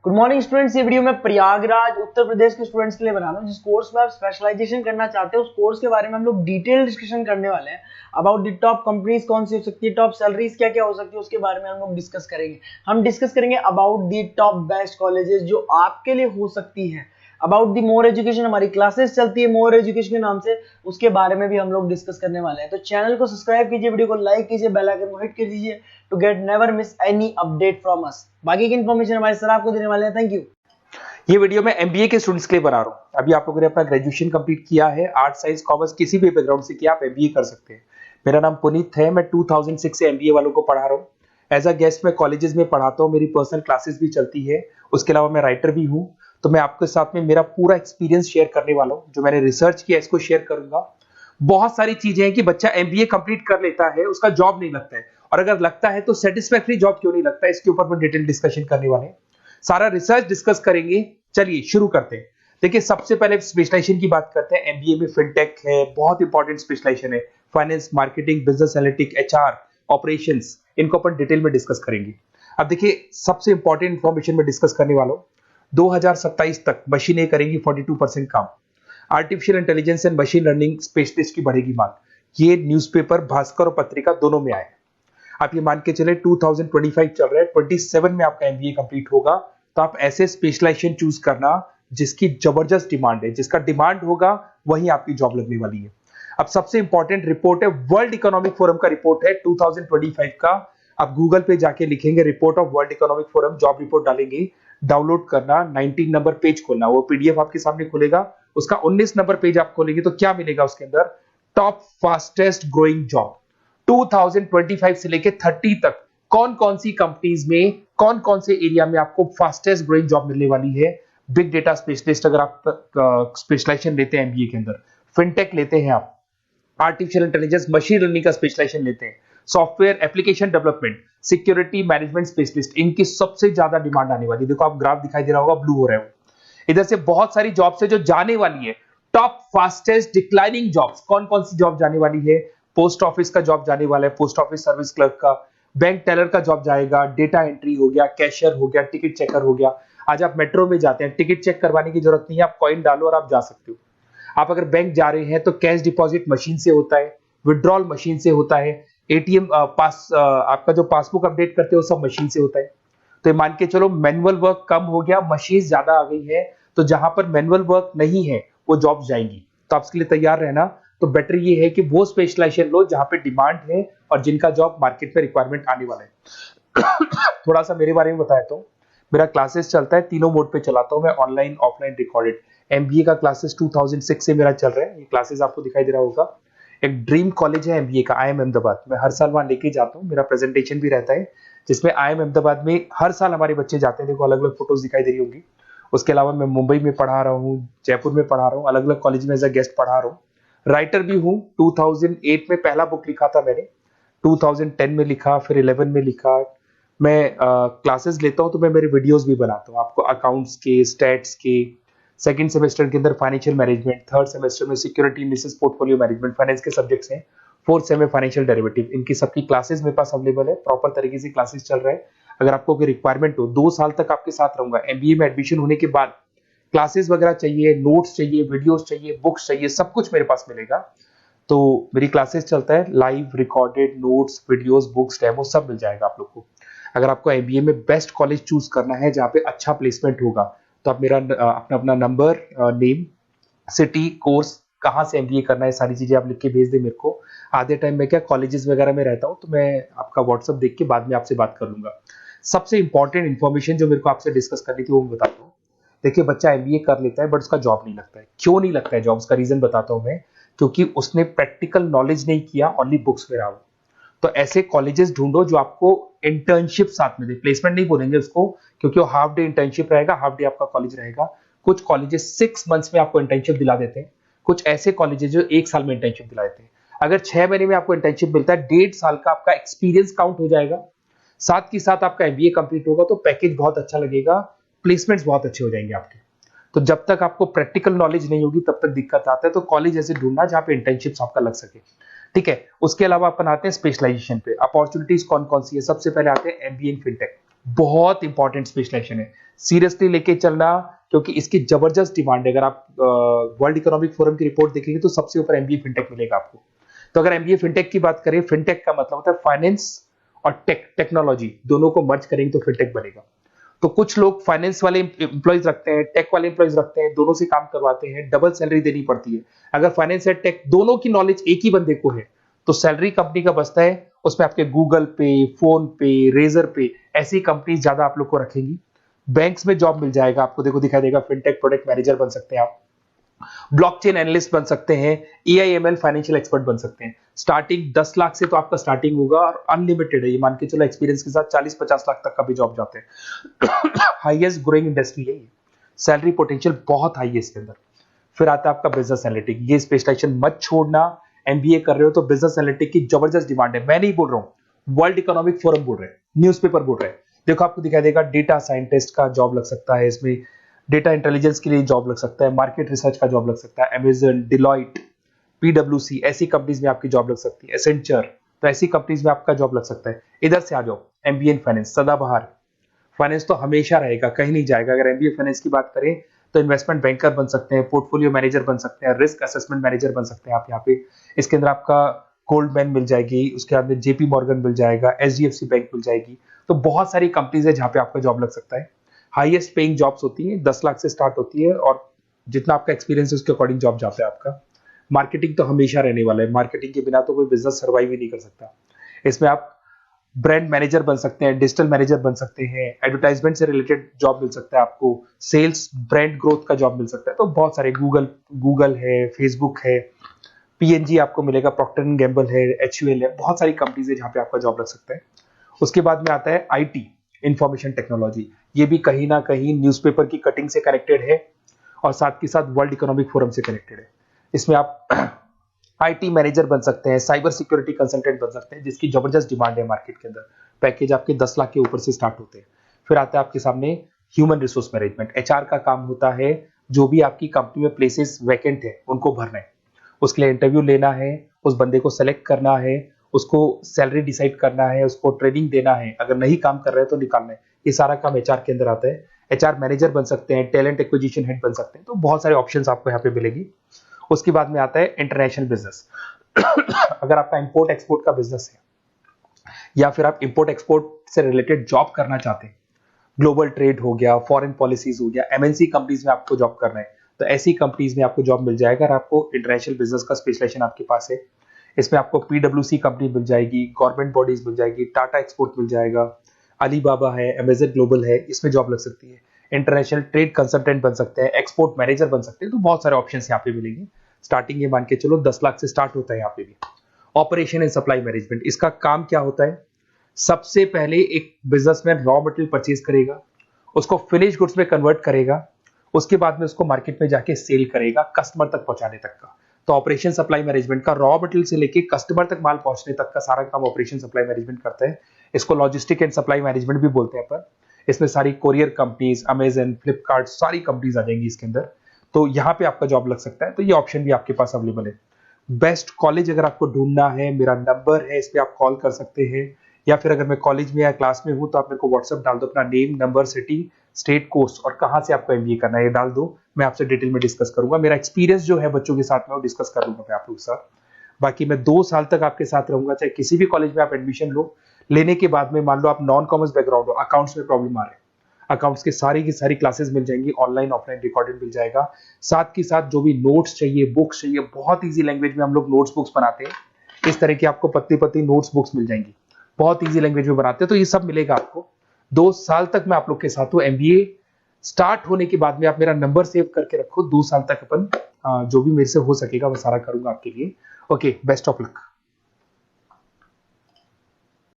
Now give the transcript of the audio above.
Good morning students. ये video मैं प्रयागराज उत्तर प्रदेश के स्टूडेंट्स के लिए बना रहा हूँ। जिस कोर्स में आप स्पेशलाइजेशन करना चाहते हो उस कोर्स के बारे में हम लोग डिटेल डिस्कशन करने वाले हैं। अबाउट द टॉप कंपनीज कौन सी हो सकती है, टॉप सैलरीज क्या क्या हो सकती है, उसके बारे में हम लोग डिस्कस करेंगे। हम डिस्कस करेंगे about the top best colleges जो आपके लिए हो सकती है। अबाउट दी मोर एजुकेशन, हमारी क्लासेस चलती है मोर एजुकेशन के नाम से, उसके बारे में भी हम लोग डिस्कस करने वाले हैं। तो चैनल को सब्सक्राइब कीजिए, वीडियो को लाइक कीजिए, बेल आइकन को हिट कर दीजिए to get never miss any update from us. बाकी की इन्फॉर्मेशन हमारे सर आपको देने वाले हैं। Thank you. ये वीडियो मैं एमबीए के स्टूडेंट्स के लिए बना रहा हूँ। अभी आप लोगों ने अपना ग्रेजुएशन कंप्लीट किया है, आर्ट साइंस कॉमर्स किसी भी बैकग्राउंड से किया, आप एमबीए कर सकते हैं। मेरा नाम पुनीत है, मैं 2006 से एमबीए वालों को पढ़ा रहा हूँ। एज अ गेस्ट मैं कॉलेजेस में पढ़ाता हूँ, मेरी पर्सनल क्लासेस भी चलती है। उसके अलावा मैं राइटर भी हूँ। तो मैं आपके साथ में मेरा पूरा एक्सपीरियंस शेयर करने वाला हूँ, जो मैंने रिसर्च किया इसको शेयर करूंगा। बहुत सारी चीजें हैं कि बच्चा एमबीए कंप्लीट कर लेता है, उसका जॉब नहीं लगता है, और अगर लगता है तो सेटिस्फैक्टरी जॉब क्यों नहीं लगता है, इसके ऊपर मैं डिटेल डिस्कशन करने वाले हैं। सारा रिसर्च डिस्कस करेंगे। चलिए शुरू करते हैं। देखिए, सबसे पहले स्पेशलाइजेशन की बात करते हैं। एमबीए में फिनटेक है, बहुत इंपॉर्टेंट स्पेशलाइजेशन है। Finance, marketing, business analytic, HR, operations, इनको अपन डिटेल में डिस्कस करेंगे। अब देखिए, सबसे इंपॉर्टेंट इंफॉर्मेशन में डिस्कस करने वाला हूं। 2027 तक मशीनें करेंगी 42% काम। Artificial intelligence and machine learning specialist की बढ़ेगी मांग। ये न्यूज़पेपर, भास्कर और पत्रिका दोनों में आए। आप ये मान के चले 2025 चल रहा है, 27 में आपका एमबीए कंप्लीट होगा। तो आप ऐसे स्पेशलाइजेशन चूज करना जिसकी जबरदस्त डिमांड है, जिसका डिमांड होगा वही आपकी जॉब लगने वाली है। अब सबसे इंपॉर्टेंट रिपोर्ट है, वर्ल्ड इकोनॉमिक फोरम का रिपोर्ट है 2025 का। आप गूगल पे जाके लिखेंगे report of world economic forum, job report डालेंगे, डाउनलोड करना, 19 नंबर पेज खोलना, वो पीडीएफ आपके सामने खुलेगा। उसका 19 नंबर पेज आप खोलेंगे तो क्या मिलेगा उसके अंदर? टॉप फास्टेस्ट ग्रोइंग जॉब 2025 से लेके 30 तक कौन कौन सी कंपनीज में, कौन कौन से एरिया में आपको फास्टेस्ट ग्रोइंग जॉब मिलने वाली है। बिग डेटा स्पेशलिस्ट अगर आप स्पेशलाइजेशन लेते हैं एमबीए के अंदर, फिनटेक लेते हैं आप, आर्टिफिशियल इंटेलिजेंस मशीन लर्निंग का स्पेशलाइजेशन लेते हैं, software application development, security management specialist, इनकी सबसे ज्यादा डिमांड आने वाली है। देखो, आप ग्राफ दिखाई दे रहा होगा, ब्लू हो रहा है। इधर से बहुत सारी जॉब्स है जो जाने वाली है। टॉप फास्टेस्ट डिक्लाइनिंग जॉब्स, कौन कौन सी जॉब जाने वाली है? पोस्ट ऑफिस का जॉब जाने वाला है, पोस्ट ऑफिस सर्विस क्लर्क का, बैंक टेलर का जॉब जाएगा, डेटा एंट्री हो गया, कैशियर हो गया, टिकट चेकर हो गया। आज आप मेट्रो में जाते हैं, टिकट चेक करवाने की जरूरत नहीं है, आप कॉइन डालो और आप जा सकते हो। आप अगर बैंक जा रहे हैं तो कैश डिपॉजिट मशीन से होता है, विड्रॉल मशीन से होता है, एटीएम आपका जो पासबुक अपडेट करते हो सब मशीन से होता है। तो मान के चलो मैनुअल वर्क कम हो गया, मशीन ज्यादा आ गई है, तो जहां पर मैनुअल वर्क नहीं है वो जॉब जाएंगी। तो आप इसके लिए तैयार रहना। तो बेटर ये है कि वो स्पेशलाइजेशन लो जहां पे डिमांड है और जिनका जॉब मार्केट में रिक्वायरमेंट आने वाला है। थोड़ा सा मेरे बारे में बताया तो मेरा क्लासेस चलता है, तीनों मोड पे चलाता हूं मैं, ऑनलाइन, ऑफलाइन, रिकॉर्डेड। एमबीए का क्लासेस 2006 से मेरा चल रहा है। ये क्लासेस आपको दिखाई दे रहा होगा। एक ड्रीम कॉलेज है एमबीए का, आईएम अहमदाबाद। मैं हर साल वहां लेके जाता हूँ, मेरा प्रेजेंटेशन भी रहता है जिसमें आईएम अहमदाबाद में हर साल हमारे बच्चे जाते हैं। देखो, अलग अलग फोटोज दिखाई दे रही होंगी। उसके अलावा मैं मुंबई में पढ़ा रहा हूँ, जयपुर में पढ़ा रहा हूँ, अलग अलग कॉलेज में एज अ गेस्ट पढ़ा रहा हूँ। राइटर भी हूँ। 2008 में पहला बुक लिखा था मैंने, 2010 में लिखा, फिर 11 में लिखा। मैं क्लासेस लेता हूँ तो मैं मेरे वीडियोस भी बनाता हूँ आपको, अकाउंट्स के, स्टैट्स के। सेकंड सेमेस्टर के अंदर फाइनेंशियल मैनेजमेंट, थर्ड सेमेस्टर में security analysis, portfolio management, finance के सब्जेक्ट्स हैं। फोर्थ सेम में फाइनेंशियल डेरिवेटिव। इनकी सबकी क्लासेस मेरे पास अवेलेबल है, प्रॉपर तरीके से क्लासेस चल रहा है। अगर आपको कोई रिक्वायरमेंट हो, 2 साल तक आपके साथ रहूंगा। एमबीए में एडमिशन होने के बाद क्लासेस वगैरह चाहिए, नोट्स चाहिए, वीडियोस चाहिए, बुक्स चाहिए, सब कुछ मेरे पास मिलेगा। तो मेरी क्लासेस चलता है, live, recorded, notes, videos, books, demo सब मिल जाएगा आप लोग को। अगर आपको एमबीए में बेस्ट कॉलेज चूज करना है जहाँ पे अच्छा प्लेसमेंट होगा, तो आप मेरा अपना अपना नंबर, नेम, सिटी, कोर्स, कहाँ से एमबीए करना है, सारी चीजें आप लिख के भेज दे मेरे को। आधे टाइम में क्या कॉलेजेस वगैरह में रहता हूँ, तो मैं आपका व्हाट्सअप देख के बाद में आपसे बात कर लूंगा। सबसे इंपॉर्टेंट इन्फॉर्मेशन जो मेरे को आपसे डिस्कस करनी थी वो मैं बताता हूँ। देखिए, बच्चा एमबीए कर लेता है बट उसका जॉब नहीं लगता है। क्यों नहीं लगता है जॉब? उसका रीजन बताता हूँ मैं। क्योंकि उसने प्रैक्टिकल नॉलेज नहीं किया, ओनली बुक्स में रहा। तो ऐसे कॉलेजेस ढूंढो जो आपको इंटर्नशिप साथ में दे। प्लेसमेंट नहीं बोलेंगे उसको, क्योंकि वो हाफ डे इंटर्नशिप रहेगा, हाफ डे आपका कॉलेज रहेगा। कुछ कॉलेजेस 6 मंथ्स में आपको इंटर्नशिप दिला देते हैं, कुछ ऐसे कॉलेजेस जो 1 साल में इंटर्नशिप दिला देते हैं। अगर 6 महीने में आपको इंटर्नशिप मिलता है, 1.5 साल का आपका एक्सपीरियंस काउंट हो जाएगा। साथ ही साथ आपका एमबीए कंप्लीट होगा तो पैकेज बहुत अच्छा लगेगा, प्लेसमेंट्स बहुत अच्छे हो जाएंगे आपके। तो जब तक आपको प्रैक्टिकल नॉलेज नहीं होगी तब तक दिक्कत आता है। तो कॉलेज ऐसे ढूंढना जहां पे इंटर्नशिप आपका लग सके, ठीक है। उसके अलावा अपन आते हैं स्पेशलाइजेशन पे। अपॉर्चुनिटीज कौन कौन सी है? सबसे पहले आते हैं एमबीए इन फिनटेक। बहुत इंपॉर्टेंट स्पेशलाइजेशन है, सीरियसली लेके चलना, क्योंकि इसकी जबरदस्त डिमांड है। अगर आप वर्ल्ड इकोनॉमिक फोरम की रिपोर्ट देखेंगे तो सबसे ऊपर एमबीए फिनटेक मिलेगा आपको। तो अगर एमबीए फिनटेक की बात करें, फिनटेक का मतलब होता है फाइनेंस और टेक्नोलॉजी, दोनों को मर्ज करेंगे तो फिनटेक बनेगा। तो कुछ लोग फाइनेंस वाले एम्प्लॉइज रखते हैं, टेक वाले एम्प्लॉइज रखते हैं, दोनों से काम करवाते हैं, डबल सैलरी देनी पड़ती है। अगर फाइनेंस या टेक दोनों की नॉलेज एक ही बंदे को है तो सैलरी कंपनी का बचता है, उसमें आपके गूगल पे, फोन पे, रेजर पे, ऐसी कंपनी ज्यादा आप लोग को रखेंगी। बैंक्स में जॉब मिल जाएगा आपको, देखो दिखाई देगा, फिनटेक प्रोडक्ट मैनेजर बन सकते हैं आप, ब्लॉकचेन एनालिस्ट बन सकते हैं, एआईएमएल फाइनेंशियल एक्सपर्ट बन सकते हैं। स्टार्टिंग 10 लाख से तो आपका स्टार्टिंग होगा और अनलिमिटेड है, ये मान के चलो एक्सपीरियंस के साथ 40-50 लाख तक का भी जॉब जाते हैं। हाईएस्ट ग्रोइंग इंडस्ट्री है ये, सैलरी पोटेंशियल बहुत हाई है इसके अंदर। फिर आता है आपका बिजनेस एनालिटिक, ये स्पेशलाइजेशन मत छोड़ना। एमबीए कर रहे हो तो बिजनेस एनालिटिक की जबरदस्त डिमांड है। मैं नहीं बोल रहा हूं, वर्ल्ड इकोनॉमिक फोरम बोल रहे हैं, न्यूज़पेपर बोल रहे हैं। देखो आपको दिखाई देगा, डेटा साइंटिस्ट का जॉब लग सकता है इसमें, डेटा इंटेलिजेंस के लिए जॉब लग सकता है, मार्केट रिसर्च का जॉब लग सकता है, अमेजन, डिलॉइट, पीडब्ल्यूसी, ऐसी कंपनीज में आपकी जॉब लग सकती है, एसेंचर, तो ऐसी कंपनीज में आपका जॉब लग सकता है। इधर से आ जाओ, एमबीए इन फाइनेंस, सदाबहार, फाइनेंस तो हमेशा रहेगा, कहीं नहीं जाएगा। अगर एमबीए फाइनेंस की बात करें तो इन्वेस्टमेंट बैंकर बन सकते हैं, पोर्टफोलियो मैनेजर बन सकते हैं, रिस्क असेसमेंट मैनेजर बन सकते हैं आप यहाँ पे। इसके अंदर आपका गोल्डमैन मिल जाएगी, उसके बाद में जेपी मॉर्गन मिल जाएगा, एचडीएफसी बैंक मिल जाएगी। तो बहुत सारी कंपनीज है जहाँ पे आपका जॉब लग सकता है। हाईएस्ट पेइंग जॉब्स होती है, 10 लाख से स्टार्ट होती है, और जितना आपका एक्सपीरियंस है उसके अकॉर्डिंग जॉब जाता है आपका। मार्केटिंग तो हमेशा रहने वाला है, मार्केटिंग के बिना तो कोई बिजनेस सर्वाइव ही नहीं कर सकता। इसमें आप ब्रांड मैनेजर बन सकते हैं, डिजिटल मैनेजर बन सकते हैं, एडवर्टाइजमेंट से रिलेटेड जॉब मिल सकता है आपको, सेल्स ब्रांड ग्रोथ का जॉब मिल सकता है। तो बहुत सारे, गूगल है, फेसबुक है, पीएनजी आपको मिलेगा, प्रॉक्टर एंड गैम्बल है, एचयूएल है, बहुत सारी कंपनीज है जहाँ पे आपका जॉब लग सकता है। उसके बाद में आता है आईटी, इंफॉर्मेशन टेक्नोलॉजी, ये भी कहीं ना कहीं न्यूज़पेपर की कटिंग से कनेक्टेड है और साथ के साथ वर्ल्ड इकोनॉमिक फोरम से कनेक्टेड है। इसमें आप आईटी मैनेजर बन सकते हैं, साइबर सिक्योरिटी कंसल्टेंट बन सकते हैं, जिसकी जबरदस्त डिमांड है मार्केट के अंदर। पैकेज आपके 10 लाख के ऊपर से स्टार्ट होते हैं। फिर आता है आपके सामने ह्यूमन रिसोर्स मैनेजमेंट, एचआर का काम होता है, जो भी आपकी कंपनी में प्लेसेस वैकेंट है उनको भरना है, उसके लिए इंटरव्यू लेना है, उस बंदे को सेलेक्ट करना है, उसको सैलरी डिसाइड करना है, उसको ट्रेनिंग देना है, अगर नहीं काम कर रहे हैं तो निकालना है। ये सारा काम एचआर के अंदर आता है। एचआर मैनेजर बन सकते हैं, टैलेंट एक्विजिशन हेड बन सकते हैं। तो बहुत सारे ऑप्शंस आपको यहाँ पे मिलेगी। उसके बाद में आता है इंटरनेशनल बिजनेस। अगर आपका इंपोर्ट एक्सपोर्ट का बिजनेस है या फिर आप इंपोर्ट एक्सपोर्ट से रिलेटेड जॉब करना चाहते हैं, ग्लोबल ट्रेड हो गया, फॉरेन पॉलिसीज हो गया, एमएनसी कंपनीज में आपको जॉब करना है, तो ऐसी कंपनीज में आपको जॉब मिल जाएगा। अगर आपको इंटरनेशनल बिजनेस का स्पेशलाइजेशन आपके पास है, इसमें आपको पीडब्ल्यूसी कंपनी मिल जाएगी, गवर्नमेंट बॉडीज मिल जाएगी, टाटा एक्सपोर्ट मिल जाएगा, अलीबाबा है, अमेजन ग्लोबल है, इसमें जॉब लग सकती है। इंटरनेशनल ट्रेड कंसल्टेंट बन सकते हैं, एक्सपोर्ट मैनेजर बन सकते हैं। तो बहुत सारे ऑप्शन यहाँ पे मिलेंगे। स्टार्टिंग ये मान के चलो 10 लाख से स्टार्ट होता है यहाँ पे भी। ऑपरेशन एंड सप्लाई मैनेजमेंट, इसका काम क्या होता है? सबसे पहले एक बिजनेसमैन रॉ मटेरियल परचेज करेगा, उसको फिनिश गुड्स में कन्वर्ट करेगा, उसके बाद में उसको मार्केट में जाके सेल करेगा, कस्टमर तक पहुंचाने तक का। तो ऑपरेशन सप्लाई मैनेजमेंट का रॉ मटेरियल से लेके कस्टमर तक माल पहुंचने तक का सारा काम ऑपरेशन सप्लाई मैनेजमेंट करता है। इसको लॉजिस्टिक एंड सप्लाई मैनेजमेंट भी बोलते हैं अपन। इसमें सारी कोरियर कंपनीज, अमेजन, फ्लिपकार्ट, सारी कंपनीज आ जाएंगी इसके अंदर। तो यहाँ पे आपका जॉब लग सकता है। तो ये ऑप्शन भी आपके पास अवेलेबल है। बेस्ट कॉलेज अगर आपको ढूंढना है, मेरा नंबर है, इस पे आप कॉल कर सकते हैं, या फिर अगर मैं कॉलेज में या क्लास में हूं तो आप मेरे को व्हाट्सएप डाल दो, अपना name, number, city, state, course और कहां से आपको एमबीए करना है ये डाल दो। मैं आपसे डिटेल में डिस्कस करूंगा। मेरा एक्सपीरियंस जो है बच्चों के साथ में वो डिस्कस कर लूंगा मैं आप लोगों के साथ। बाकी मैं 2 साल तक आपके साथ रहूंगा, चाहे किसी भी कॉलेज में आप एडमिशन लो। लेने के बाद में मान लो आप नॉन कॉमर्स बैकग्राउंड हो, अकाउंट्स में प्रॉब्लम आ रहा है, अकाउंट्स की सारी क्लासेस मिल जाएंगी, ऑनलाइन ऑफलाइन रिकॉर्डेड मिल जाएगा। साथ के साथ जो भी नोट्स चाहिए, बुक्स चाहिए, बहुत ईजी लैंग्वेज में हम लोग नोट्स बुक्स बनाते हैं। इस तरह की आपको पतली पतली नोट्स बुक्स मिल जाएंगी, बहुत ईजी लैंग्वेज में बनाते हैं। तो ये सब मिलेगा आपको। 2 साल तक मैं आप लोग के साथ हूँ। एमबीए स्टार्ट होने के बाद में आप मेरा नंबर सेव करके रखो। 2 साल तक अपन जो भी मेरे से हो सकेगा वो सारा करूंगा आपके लिए। Okay, best of luck.